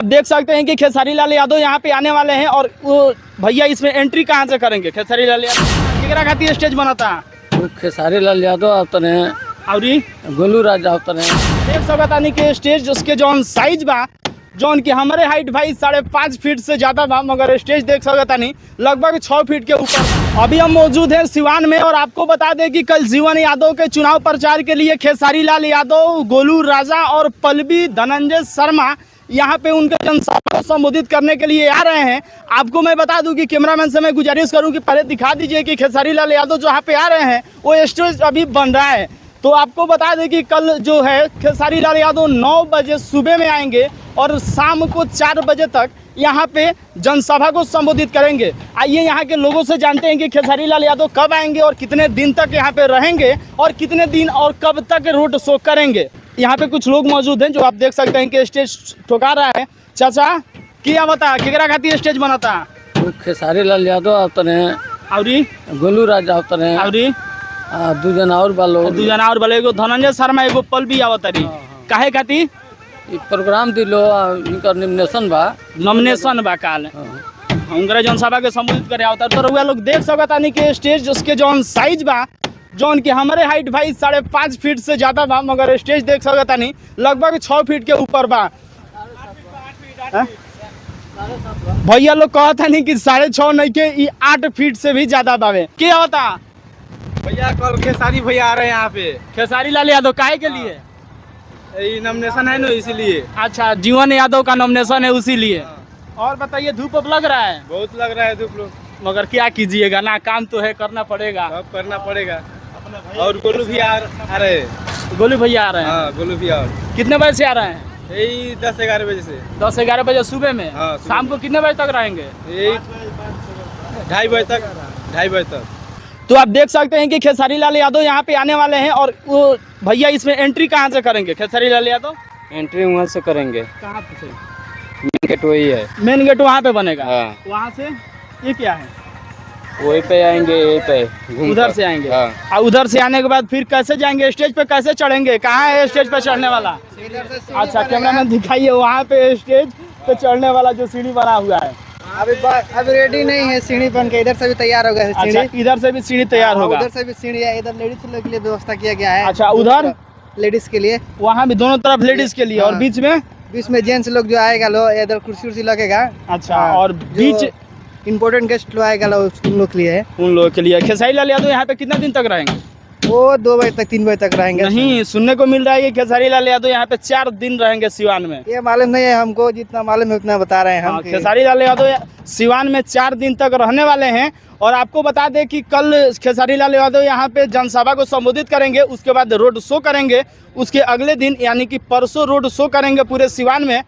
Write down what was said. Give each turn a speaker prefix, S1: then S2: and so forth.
S1: देख सकते हैं कि खेसारी लाल यादव यहाँ पे आने वाले हैं और वो भैया इसमें एंट्री कहाँ से करेंगे। खेसारी लाल यादव केकरा खातिर स्टेज बनाता
S2: खेसारी लाल यादव आवतन है
S1: और
S2: गोलू राजा आवतन है।
S1: देख सकतानी कि स्टेज उसके जौन साइज बा जौन की हमारे हाइट भाई 5.5 फीट से ज़्यादा बा, मगर स्टेज देख सकतानी लगभग 6 फीट के ऊपर। अभी हम मौजूद हैं सिवान में और आपको बता दें कि कल जीवन यादव के चुनाव प्रचार के लिए खेसारी लाल यादव, गोलू राजा और पल्लवी धनंजय शर्मा यहाँ पे उनके जनसभा को संबोधित करने के लिए आ रहे हैं। आपको मैं बता दूं कि कैमरामैन से मैं गुजारिश करूं कि पहले दिखा दीजिए कि खेसारी लाल यादव जो यहाँ पे आ रहे हैं वो स्टेज अभी बन रहा है। तो आपको बता दें कि कल जो है खेसारी लाल यादव 9 बजे सुबह में आएंगे और शाम को 4 बजे तक यहाँ पे जनसभा को संबोधित करेंगे। आइए यहाँ के लोगों से जानते हैं कि खेसारी लाल यादव कब आएंगे और कितने दिन तक यहाँ पे रहेंगे और कितने दिन और कब तक रोड शो करेंगे। यहाँ पे कुछ लोग मौजूद हैं जो आप देख सकते हैं कि स्टेज ठोका रहा है। चाचा क्या बता केकरा खातिर स्टेज बनाता
S2: खेसारी लाल यादव आवतन है
S1: और
S2: गोलू राजा आवतन है
S1: और
S2: दू जना और बालो
S1: एगो धनंजय शर्मा एगो पल्लवी आवतरी काहे खातिर
S2: प्रोग्राम दिलो इनकर नॉमिनेशन बा
S1: काल उनकरा जनसभा के संबोधित करे आवता। तो रउआ लोग देख सकतानी कि स्टेज उसके जौन साइज बा जौन की हमारे हाइट भाई 5.5 फीट से ज़्यादा बा, मगर स्टेज देख सकतानी लगभग 6 फीट के ऊपर बा। भैया लोग कहता नहीं कि 6.5 नहीं के 8 फीट से भी ज़्यादा बावे। क्या होता
S3: भैया कल खेसारी भैया आ रहे हैं यहाँ पे।
S1: खेसारी लाल यादव काहे के लिए
S3: नॉमिनेशन है ना इसीलिए।
S1: अच्छा जीवन यादव का नॉमिनेशन है उसीलिए। और बताइए धूप लग रहा है?
S3: बहुत लग रहा है धूप,
S1: मगर क्या कीजिएगा ना, काम तो है करना पड़ेगा।
S3: अब करना पड़ेगा। और गोलू भी आ रहे हैं।
S1: गोलू भैया आ रहे हैं?
S3: हाँ गोलू भी आ।
S1: कितने बजे से आ रहे हैं?
S3: यही 10-11 बजे से।
S1: 10-11 बजे सुबह में?
S3: हाँ,
S1: शाम को कितने बजे तक रहेंगे?
S3: यही 2:30 बजे तक।
S1: तो आप देख सकते हैं कि खेसारी लाल यादव यहाँ पे आने वाले हैं और वो भैया इसमें एंट्री कहाँ से करेंगे। खेसारी लाल यादव
S2: एंट्री वहाँ से करेंगे।
S1: कहाँ से?
S2: मेन गेट वही है।
S1: मेन गेट वहाँ पे बनेगा?
S2: हाँ।
S1: वहाँ से ये क्या है?
S2: वही पे आएंगे, यही पे
S1: उधर से आएंगे।
S2: हाँ।
S1: और उधर से आने के बाद फिर कैसे जाएंगे? स्टेज पे कैसे चढ़ेंगे? कहाँ है स्टेज पे चढ़ने वाला? अच्छा कैमरामैन दिखाइए वहाँ पे स्टेज पे चढ़ने वाला जो सीढ़ी बना हुआ है।
S4: अभी रेडी नहीं है सीढ़ी बन के, इधर से भी तैयार होगा सीढ़ी।
S1: अच्छा इधर से भी सीढ़ी तैयार होगा?
S4: उधर से भी सीढ़ी है, इधर लेडीज लोग के लिए व्यवस्था किया गया है।
S1: अच्छा उधर
S4: लेडीज के लिए,
S1: वहाँ भी दोनों तरफ लेडीज के लिए। और बीच में
S4: जेंट्स लोग जो आएगा लो इधर कुर्सी लगेगा।
S1: अच्छा और बीच
S4: इम्पोर्टेंट गेस्ट लोग आएगा लो उन लोग के लिए है।
S1: उन लोगों के लिए। खेसारी लाल यादव यहाँ पे कितना दिन तक रहेंगे?
S4: वो 2 बजे तक 3 बजे तक रहेंगे।
S1: नहीं सुनने को मिल रहा है कि खेसारी लाल यादव यहाँ पे 4 दिन रहेंगे सिवान में।
S4: ये मालूम नहीं है हमको, जितना मालूम है उतना बता रहे हैं हम।
S1: खेसारी लाल यादव सिवान में 4 दिन तक रहने वाले हैं। और आपको बता दें कि कल खेसारी लाल यादव यहाँ पे जनसभा को संबोधित करेंगे, उसके बाद रोड शो करेंगे, उसके अगले दिन यानी कि परसों रोड शो करेंगे पूरे सिवान में।